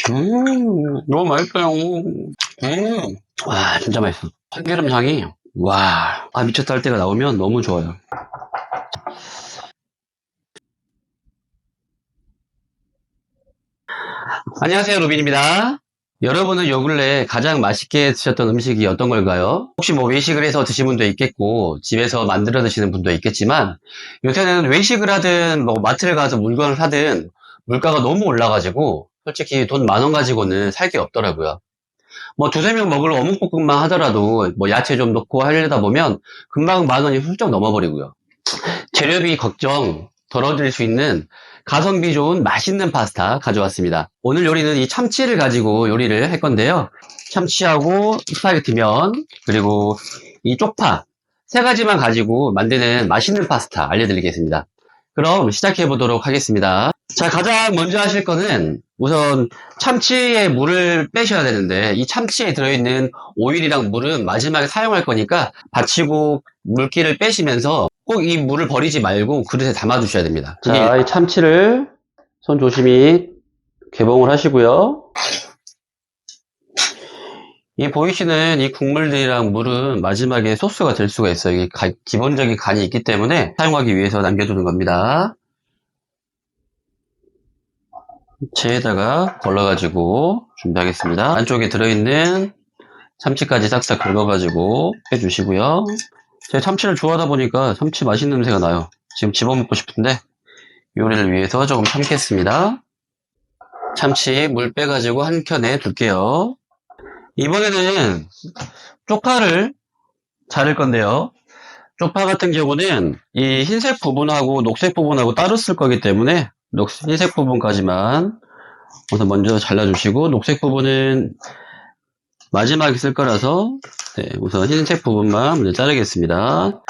너무 맛있어요. 와, 진짜 맛있어. 참기름 향이, 와, 미쳤다 할 때가 나오면 너무 좋아요. 안녕하세요, 로빈입니다. 여러분은 요 근래 가장 맛있게 드셨던 음식이 어떤 걸까요? 혹시 뭐 외식을 해서 드신 분도 있겠고 집에서 만들어 드시는 분도 있겠지만 요새는 외식을 하든 뭐 마트를 가서 물건을 사든 물가가 너무 올라가지고 솔직히 돈 10,000원 가지고는 살 게 없더라고요. 뭐 두세 명 먹을 어묵볶음만 하더라도 뭐 야채 좀 넣고 하려다 보면 금방 10,000원이 훌쩍 넘어버리고요. 재료비 걱정 덜어드릴 수 있는 가성비 좋은 맛있는 파스타 가져왔습니다. 오늘 요리는 이 참치를 가지고 요리를 할 건데요. 참치하고 스파게티면 그리고 이 쪽파 세 가지만 가지고 만드는 맛있는 파스타 알려드리겠습니다. 그럼 시작해 보도록 하겠습니다. 자, 가장 먼저 하실 거는 우선 참치의 물을 빼셔야 되는데 이 참치에 들어있는 오일이랑 물은 마지막에 사용할 거니까 받치고 물기를 빼시면서 꼭 이 물을 버리지 말고 그릇에 담아 두셔야 됩니다. 자, 이 참치를 손 조심히 개봉을 하시고요. 이 보이시는 이 국물들이랑 물은 마지막에 소스가 될 수가 있어요. 이게 기본적인 간이 있기 때문에 사용하기 위해서 남겨두는 겁니다. 체에다가 걸러가지고 준비하겠습니다. 안쪽에 들어있는 참치까지 싹싹 긁어가지고 해주시고요. 제가 참치를 좋아하다 보니까 참치 맛있는 냄새가 나요. 지금 집어먹고 싶은데 요리를 위해서 조금 참겠습니다. 참치 물 빼가지고 한 켠에 둘게요. 이번에는 쪽파를 자를 건데요. 쪽파 같은 경우는 이 흰색 부분하고 녹색 부분하고 따로 쓸 거기 때문에 흰색 부분까지만 우선 먼저 잘라주시고 녹색 부분은 마지막에 쓸 거라서 우선 흰색 부분만 먼저 자르겠습니다.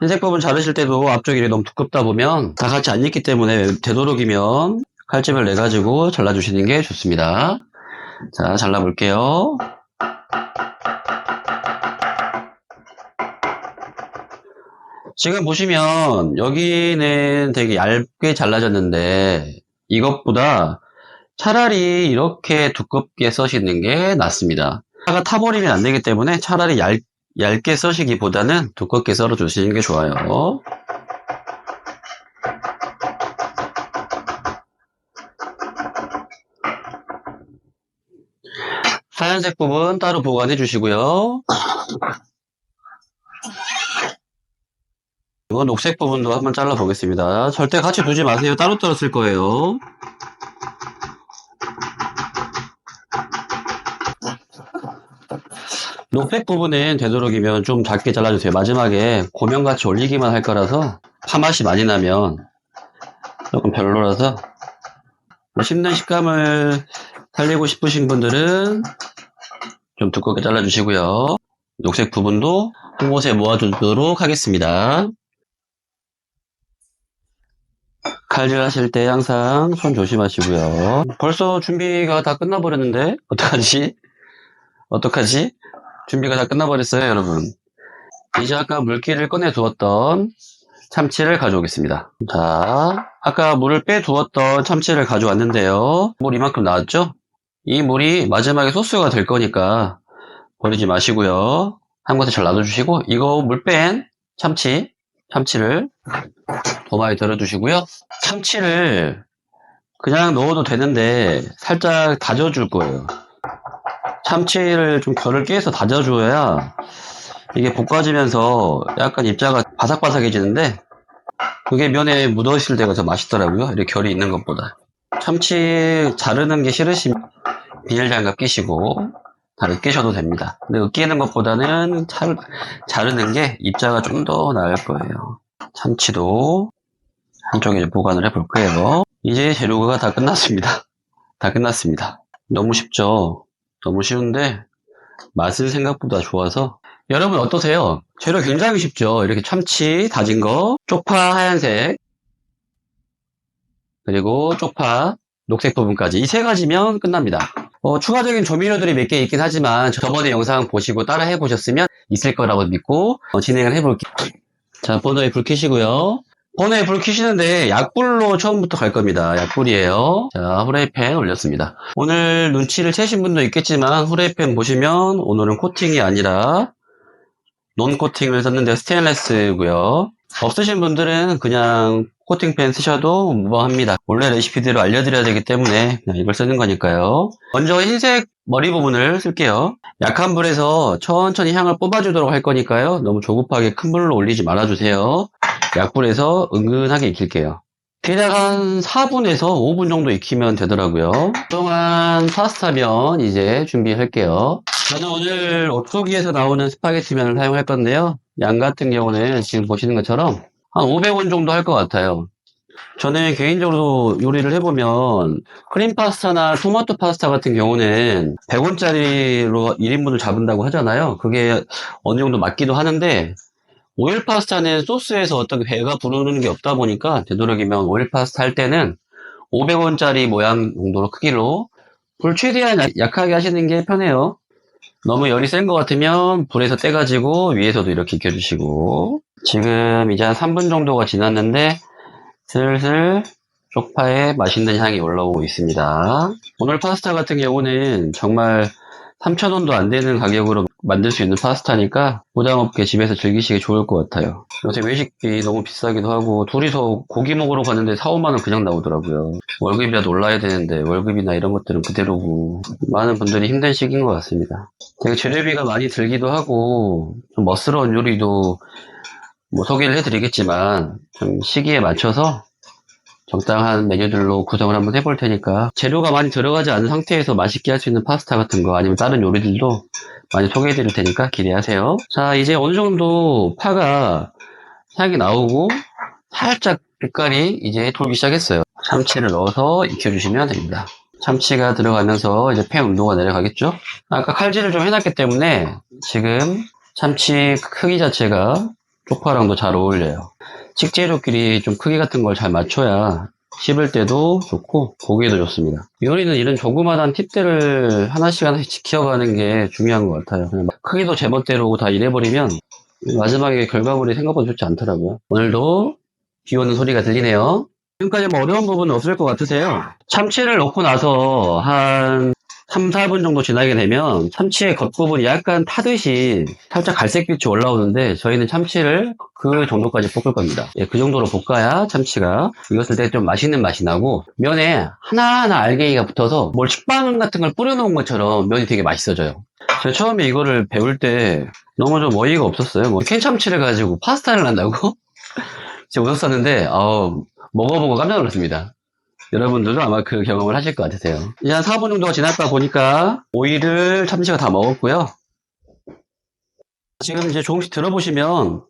흰색 부분 자르실 때도 앞쪽이 너무 두껍다 보면 다 같이 안 익기 때문에 되도록이면 칼집을 내가지고 잘라주시는 게 좋습니다. 자, 잘라볼게요. 지금 보시면 여기는 되게 얇게 잘라졌는데 이것보다 차라리 이렇게 두껍게 써시는 게 낫습니다. 파가 타버리면 안 되기 때문에 차라리 얇게 써시기보다는 두껍게 썰어 주시는 게 좋아요. 하얀색 부분 따로 보관해 주시고요. 이거 녹색 부분도 한번 잘라 보겠습니다. 절대 같이 두지 마세요. 따로따로 쓸 거예요. 녹색 부분은 되도록이면 좀 작게 잘라주세요. 마지막에 고명같이 올리기만 할 거라서 파맛이 많이 나면 조금 별로라서 씹는 식감을 살리고 싶으신 분들은 좀 두껍게 잘라주시고요. 녹색 부분도 한 곳에 모아두도록 하겠습니다. 칼질 하실 때 항상 손 조심하시고요. 벌써 준비가 다 끝나버렸는데 어떡하지? 준비가 다 끝나버렸어요, 여러분. 이제 아까 물기를 꺼내 두었던 참치를 가져오겠습니다. 자, 아까 물을 빼 두었던 참치를 가져왔는데요. 물 이만큼 나왔죠? 이 물이 마지막에 소스가 될 거니까 버리지 마시고요. 한 곳에 잘 놔둬주시고 이거 물 뺀 참치를 도마에 들어두시고요. 참치를 그냥 넣어도 되는데 살짝 다져줄 거예요. 참치를 좀 결을 깨서 다져줘야 이게 볶아지면서 약간 입자가 바삭바삭해지는데 그게 면에 묻어있을 때가 더 맛있더라고요. 이렇게 결이 있는 것보다. 참치 자르는 게 싫으시면 비닐장갑 끼시고 다리 끼셔도 됩니다. 근데 끼는 것보다는 자르는 게 입자가 좀 더 나을 거예요. 참치도 한쪽에 보관을 해볼 거예요. 이제 재료가 다 끝났습니다. 너무 쉽죠? 너무 쉬운데 맛은 생각보다 좋아서 여러분 어떠세요? 재료 굉장히 쉽죠? 이렇게 참치 다진 거, 쪽파 하얀색, 그리고 쪽파 녹색 부분까지 이 세 가지면 끝납니다. 추가적인 조미료들이 몇 개 있긴 하지만 저번에 영상 보시고 따라 해보셨으면 있을 거라고 믿고 진행을 해볼게요. 자, 버너에 불 켜시고요. 번에 불 켜시는데 약불로 처음부터 갈 겁니다. 약불이에요. 자, 후라이팬 올렸습니다. 오늘 눈치를 채신 분도 있겠지만 후라이팬 보시면 오늘은 코팅이 아니라 논 코팅을 썼는데 스테인레스고요. 없으신 분들은 그냥 코팅팬 쓰셔도 무방합니다. 원래 레시피대로 알려드려야 되기 때문에 그냥 이걸 쓰는 거니까요. 먼저 흰색 머리 부분을 쓸게요. 약한 불에서 천천히 향을 뽑아주도록 할 거니까요. 너무 조급하게 큰 불로 올리지 말아주세요. 약불에서 은근하게 익힐게요. 대략 한 4분에서 5분 정도 익히면 되더라고요. 그동안 파스타면 이제 준비할게요. 저는 오늘 옥토기에서 나오는 스파게티면을 사용할 건데요. 양 같은 경우는 지금 보시는 것처럼 한 500원 정도 할 것 같아요. 저는 개인적으로 요리를 해보면 크림 파스타나 토마토 파스타 같은 경우는 100원짜리로 1인분을 잡은다고 하잖아요. 그게 어느 정도 맞기도 하는데 오일 파스타는 소스에서 어떤 배가 부르는 게 없다 보니까 되도록이면 오일 파스타 할 때는 500원짜리 모양 정도로 크기로 불 최대한 약하게 하시는 게 편해요. 너무 열이 센 것 같으면 불에서 떼가지고 위에서도 이렇게 익혀주시고 지금 이제 한 3분 정도가 지났는데 슬슬 쪽파에 맛있는 향이 올라오고 있습니다. 오늘 파스타 같은 경우는 정말 3,000원도 안 되는 가격으로 만들 수 있는 파스타니까 부담없게 집에서 즐기시기 좋을 것 같아요. 요새 외식비 너무 비싸기도 하고 둘이서 고기 먹으러 갔는데 4, 5만 원 그냥 나오더라고요. 월급이라도 올라야 되는데 월급이나 이런 것들은 그대로고 많은 분들이 힘든 시기인 것 같습니다. 되게 재료비가 많이 들기도 하고 좀 멋스러운 요리도 뭐 소개를 해드리겠지만 좀 시기에 맞춰서 적당한 메뉴들로 구성을 한번 해볼 테니까 재료가 많이 들어가지 않은 상태에서 맛있게 할 수 있는 파스타 같은 거 아니면 다른 요리들도 많이 소개해 드릴 테니까 기대하세요. 자, 이제 어느 정도 파가 향이 나오고 살짝 빛깔이 이제 돌기 시작했어요. 참치를 넣어서 익혀주시면 됩니다. 참치가 들어가면서 이제 팬 온도가 내려가겠죠? 아까 칼질을 좀 해놨기 때문에 지금 참치 크기 자체가 쪽파랑도 잘 어울려요. 식재료끼리 좀 크기 같은 걸 잘 맞춰야 씹을 때도 좋고 보기에도 좋습니다. 요리는 이런 조그마한 팁들을 하나씩 하나씩 지켜가는 게 중요한 것 같아요. 그냥 막 크기도 제멋대로 다 이래버리면 마지막에 결과물이 생각보다 좋지 않더라고요. 오늘도 비 오는 소리가 들리네요. 지금까지 뭐 어려운 부분은 없을 것 같으세요? 참치를 넣고 나서 한 3, 4분 정도 지나게 되면 참치의 겉부분이 약간 타듯이 살짝 갈색빛이 올라오는데 저희는 참치를 그 정도까지 볶을 겁니다. 예, 그 정도로 볶아야 참치가 익었을 때 좀 맛있는 맛이 나고 면에 하나하나 알갱이가 붙어서 뭘 식빵 같은 걸 뿌려놓은 것처럼 면이 되게 맛있어져요. 제가 처음에 이거를 배울 때 너무 좀 어이가 없었어요. 뭐 캔참치를 가지고 파스타를 한다고? 진짜 웃었었는데 먹어보고 깜짝 놀랐습니다. 여러분들도 아마 그 경험을 하실 것 같으세요. 이제 한 4분 정도가 지났다 보니까 오이를 참치가 다 먹었고요. 지금 이제 조금씩 들어보시면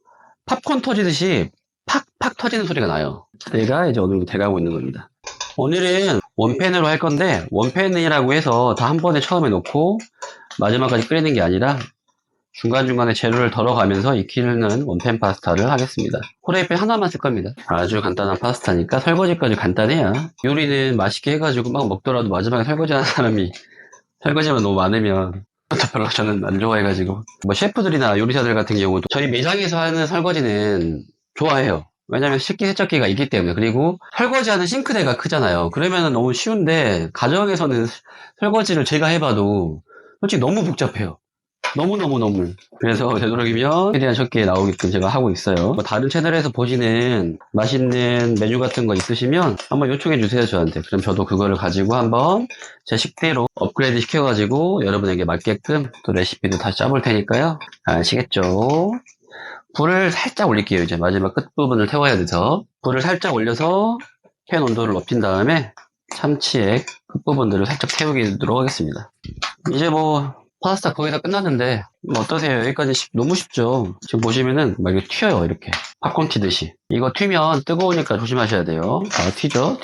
팝콘 터지듯이 팍팍 터지는 소리가 나요. 얘가 이제 어느 정도 돼가고 있는 겁니다. 오늘은 원팬으로 할 건데 원팬이라고 해서 다 한 번에 처음에 넣고 마지막까지 끓이는 게 아니라 중간중간에 재료를 덜어가면서 익히는 원팬 파스타를 하겠습니다. 후라이팬 하나만 쓸 겁니다. 아주 간단한 파스타니까 설거지까지 간단해야 요리는 맛있게 해가지고 막 먹더라도 마지막에 설거지하는 사람이 설거지만 너무 많으면 별로 저는 안 좋아해가지고 뭐 셰프들이나 요리사들 같은 경우도 저희 매장에서 하는 설거지는 좋아해요. 왜냐면 식기세척기가 있기 때문에. 그리고 설거지하는 싱크대가 크잖아요. 그러면 너무 쉬운데 가정에서는 설거지를 제가 해봐도 솔직히 너무 복잡해요. 너무너무너무. 그래서 되도록이면 최대한 적게 나오게끔 제가 하고 있어요. 뭐 다른 채널에서 보시는 맛있는 메뉴 같은 거 있으시면 한번 요청해 주세요, 저한테. 그럼 저도 그거를 가지고 한번 제 식대로 업그레이드 시켜가지고 여러분에게 맞게끔 또 레시피도 다시 짜볼 테니까요. 아시겠죠? 불을 살짝 올릴게요. 이제 마지막 끝부분을 태워야 돼서. 불을 살짝 올려서 팬 온도를 높인 다음에 참치의 끝부분들을 살짝 태우도록 하겠습니다. 이제 뭐 파스타 거의 다 끝났는데 뭐 어떠세요? 여기까지 너무 쉽죠? 지금 보시면은 막 이렇게 튀어요. 이렇게 팝콘 튀듯이. 이거 튀면 뜨거우니까 조심하셔야 돼요. 자, 튀죠.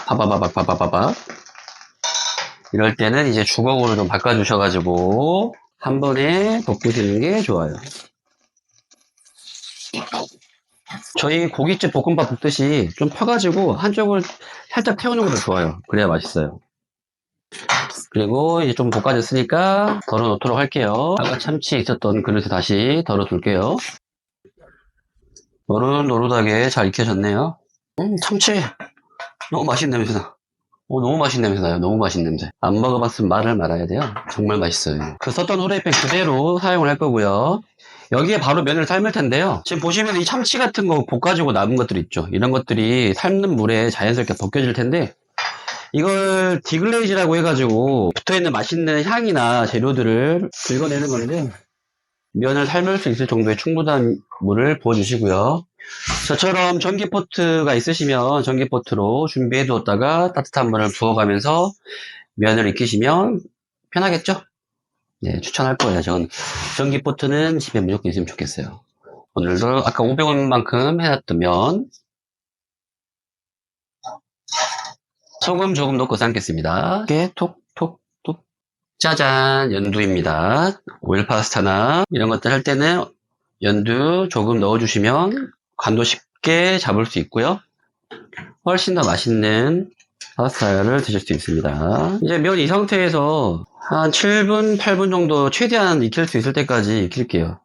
바바바박. 이럴 때는 이제 주걱으로 좀 바꿔주셔가지고 한 번에 볶으시는 게 좋아요. 저희 고깃집 볶음밥 볶듯이 좀 펴가지고 한쪽을 살짝 태우는 것도 좋아요. 그래야 맛있어요. 그리고 이제 좀 볶아졌으니까 덜어놓도록 할게요. 아까 참치 있었던 그릇에 다시 덜어둘게요. 노릇노릇하게 잘 익혀졌네요. 참치 너무 맛있는 냄새나. 너무 맛있는 냄새 나요. 너무 맛있는 냄새. 안 먹어봤으면 말을 말아야 돼요. 정말 맛있어요. 그 썼던 후라이팬 그대로 사용을 할 거고요. 여기에 바로 면을 삶을 텐데요. 지금 보시면 이 참치 같은 거 볶아주고 남은 것들 있죠. 이런 것들이 삶는 물에 자연스럽게 벗겨질 텐데, 이걸 디글레이즈라고 해가지고 붙어있는 맛있는 향이나 재료들을 긁어내는 건데, 면을 삶을 수 있을 정도의 충분한 물을 부어주시고요. 저처럼 전기포트가 있으시면 전기포트로 준비해 두었다가 따뜻한 물을 부어가면서 면을 익히시면 편하겠죠? 네, 추천할 거예요. 저는 전기포트는 집에 무조건 있으면 좋겠어요. 오늘도 아까 500원만큼 해놨던 면 소금 조금 넣고 삶겠습니다. 이렇게 톡톡톡 짜잔, 연두입니다. 오일 파스타나 이런 것들 할 때는 연두 조금 넣어주시면 간도 쉽게 잡을 수 있고요. 훨씬 더 맛있는 파스타를 드실 수 있습니다. 이제 면 이 상태에서 한 7분, 8분 정도 최대한 익힐 수 있을 때까지 익힐게요.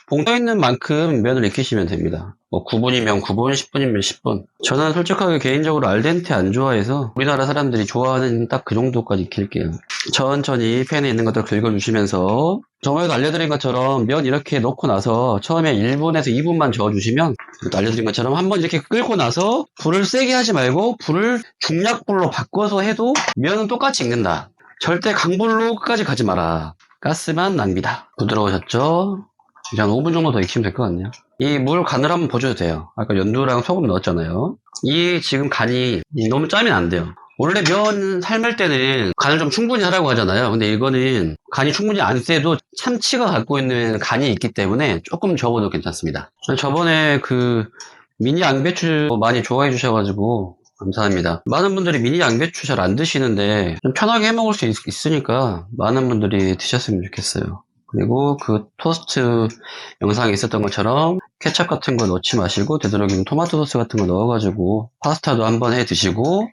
봉 떠있는 만큼 면을 익히시면 됩니다. 뭐 9분이면 9분, 10분이면 10분. 저는 솔직하게 개인적으로 알덴테 안 좋아해서 우리나라 사람들이 좋아하는 딱 그 정도까지 익힐게요. 천천히 팬에 있는 것들 긁어주시면서 저번에도 알려드린 것처럼 면 이렇게 넣고 나서 처음에 1분에서 2분만 저어주시면, 알려드린 것처럼 한번 이렇게 끓고 나서 불을 세게 하지 말고 불을 중약불로 바꿔서 해도 면은 똑같이 익는다. 절대 강불로 끝까지 가지 마라. 가스만 낭비다. 부드러워졌죠? 이제 한 5분 정도 더 익히면 될 것 같네요. 이 물 간을 한번 보셔도 돼요. 아까 연두랑 소금 넣었잖아요. 이 지금 간이 너무 짜면 안 돼요. 원래 면 삶을 때는 간을 좀 충분히 하라고 하잖아요. 근데 이거는 간이 충분히 안 세도 참치가 갖고 있는 간이 있기 때문에 조금 적어도 괜찮습니다. 저번에 그 미니 양배추 많이 좋아해 주셔가지고 감사합니다. 많은 분들이 미니 양배추 잘 안 드시는데 좀 편하게 해 먹을 수 있으니까 많은 분들이 드셨으면 좋겠어요. 그리고 그 토스트 영상에 있었던 것처럼 케첩 같은 거 넣지 마시고 되도록이면 토마토 소스 같은 거 넣어가지고 파스타도 한번 해 드시고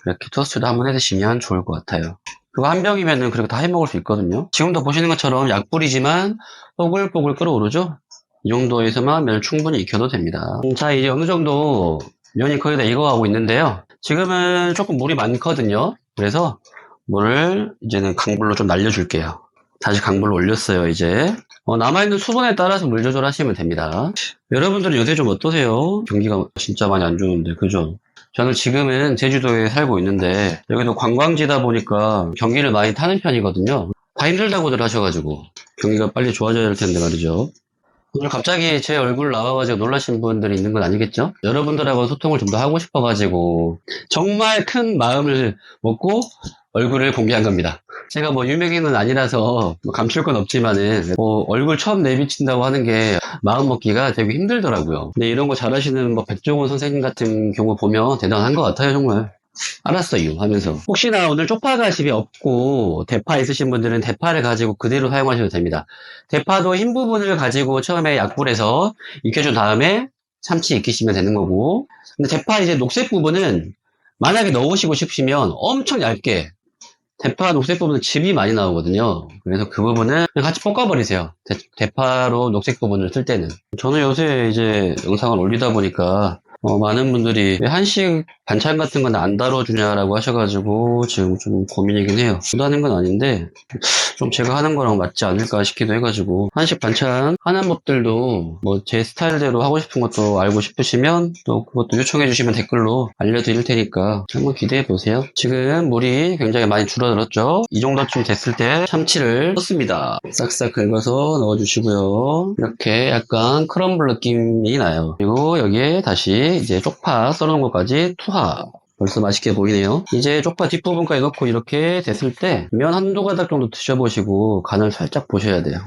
이렇게 토스트도 한번 해 드시면 좋을 것 같아요. 그거 한 병이면은 그렇게 다 해 먹을 수 있거든요. 지금도 보시는 것처럼 약불이지만 뽀글뽀글 끓어오르죠? 이 정도에서만 면을 충분히 익혀도 됩니다. 자, 이제 어느 정도 면이 거의 다 익어가고 있는데요. 지금은 조금 물이 많거든요. 그래서 물을 이제는 강불로 좀 날려줄게요. 다시 강불로 올렸어요. 이제 남아있는 수분에 따라서 물 조절하시면 됩니다. 여러분들은 요새 좀 어떠세요? 경기가 진짜 많이 안 좋은데, 그죠? 저는 지금은 제주도에 살고 있는데 여기도 관광지다 보니까 경기를 많이 타는 편이거든요. 다 힘들다고들 하셔가지고 경기가 빨리 좋아져야 할 텐데 말이죠. 오늘 갑자기 제 얼굴 나와가지고 놀라신 분들이 있는 건 아니겠죠? 여러분들하고 소통을 좀 더 하고 싶어가지고 정말 큰 마음을 먹고 얼굴을 공개한 겁니다. 제가 뭐 유명인은 아니라서 뭐 감출 건 없지만은 뭐 얼굴 처음 내비친다고 하는 게 마음 먹기가 되게 힘들더라고요. 근데 이런 거 잘하시는 뭐 백종원 선생님 같은 경우 보면 대단한 것 같아요, 정말. 알았어요 하면서 혹시나 오늘 쪽파가 집에 없고 대파 있으신 분들은 대파를 가지고 그대로 사용하셔도 됩니다. 대파도 흰 부분을 가지고 처음에 약불에서 익혀준 다음에 참치 익히시면 되는 거고, 근데 대파 이제 녹색 부분은 만약에 넣으시고 싶으면 엄청 얇게, 대파 녹색 부분은 즙이 많이 나오거든요. 그래서 그 부분은 그냥 같이 볶아버리세요. 대파로 녹색 부분을 쓸 때는. 저는 요새 이제 영상을 올리다 보니까 많은 분들이 왜 한식 반찬 같은 건 안 다뤄주냐라고 하셔가지고 지금 좀 고민이긴 해요. 못하는 건 아닌데 좀 제가 하는 거랑 맞지 않을까 싶기도 해가지고, 한식 반찬 하는 법들도 뭐 제 스타일대로 하고 싶은 것도 알고 싶으시면 또 그것도 요청해 주시면 댓글로 알려드릴 테니까 한번 기대해 보세요. 지금 물이 굉장히 많이 줄어들었죠. 이 정도쯤 됐을 때 참치를 넣습니다. 싹싹 긁어서 넣어주시고요. 이렇게 약간 크럼블 느낌이 나요. 그리고 여기에 다시 이제 쪽파 썰어놓은 것까지 투하. 벌써 맛있게 보이네요. 이제 쪽파 뒷부분까지 넣고 이렇게 됐을 때 면 한두 가닥 정도 드셔보시고 간을 살짝 보셔야 돼요.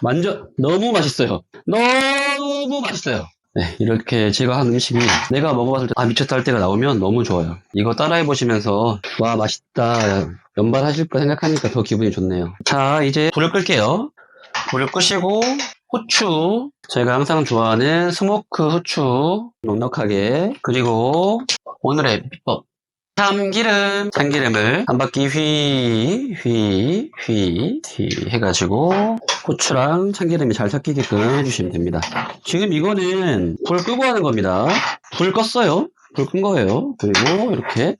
완전 너무 맛있어요. 너무 맛있어요. 네, 이렇게 제가 한 음식이 내가 먹어봤을 때 미쳤다 할 때가 나오면 너무 좋아요. 이거 따라해보시면서 와 맛있다 연발하실 거 생각하니까 더 기분이 좋네요. 자, 이제 불을 끌게요. 불을 끄시고 후추, 제가 항상 좋아하는 스모크 후추 넉넉하게, 그리고 오늘의 비법 참기름을 한 바퀴 휘 해가지고 고추랑 참기름이 잘 섞이게끔 해주시면 됩니다. 지금 이거는 불 끄고 하는 겁니다. 불 껐어요. 불 끈 거예요. 그리고 이렇게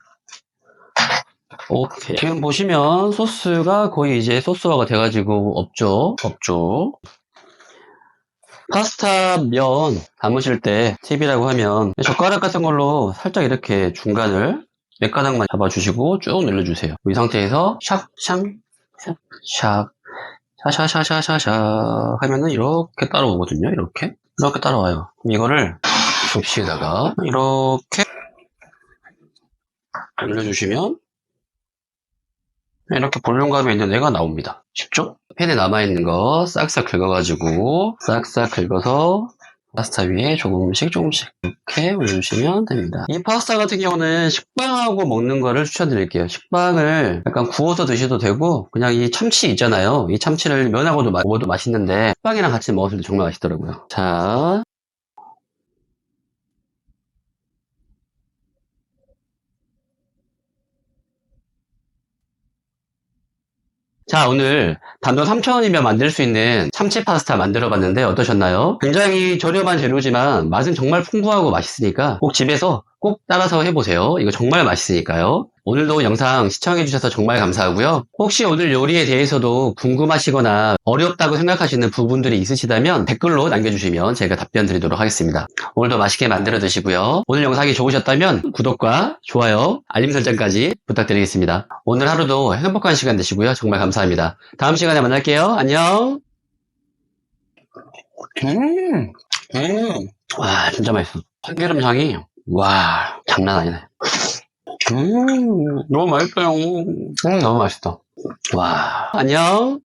오케이. 지금 보시면 소스가 거의 이제 소스화가 돼가지고 없죠. 파스타 면 담으실 때 팁이라고 하면 젓가락 같은 걸로 살짝 이렇게 중간을 몇 가닥만 잡아주시고 쭉 늘려주세요. 이 상태에서 샤샤샤샤샤 하면은 이렇게 따라오거든요. 이렇게 따라와요. 그럼 이거를 접시에다가 이렇게 늘려주시면 이렇게 볼륨감이 있는 애가 나옵니다. 쉽죠? 팬에 남아있는 거 싹싹 긁어가지고 싹싹 긁어서 파스타 위에 조금씩 이렇게 올려주시면 됩니다. 이 파스타 같은 경우는 식빵하고 먹는 거를 추천드릴게요. 식빵을 약간 구워서 드셔도 되고 그냥 이 참치 있잖아요. 이 참치를 면하고도 먹어도 맛있는데 식빵이랑 같이 먹었을 때 정말 맛있더라고요. 자, 오늘 단돈 3,000원이면 만들 수 있는 참치 파스타 만들어 봤는데 어떠셨나요? 굉장히 저렴한 재료지만 맛은 정말 풍부하고 맛있으니까 꼭 집에서 꼭 따라서 해보세요. 이거 정말 맛있으니까요. 오늘도 영상 시청해주셔서 정말 감사하고요. 혹시 오늘 요리에 대해서도 궁금하시거나 어렵다고 생각하시는 부분들이 있으시다면 댓글로 남겨주시면 제가 답변 드리도록 하겠습니다. 오늘도 맛있게 만들어 드시고요. 오늘 영상이 좋으셨다면 구독과 좋아요, 알림 설정까지 부탁드리겠습니다. 오늘 하루도 행복한 시간 되시고요. 정말 감사합니다. 다음 시간에 만날게요. 안녕. 와, 진짜 맛있어. 참기름 향이 와, 장난 아니네. 너무 맛있어요. 너무 맛있다. 와, 안녕.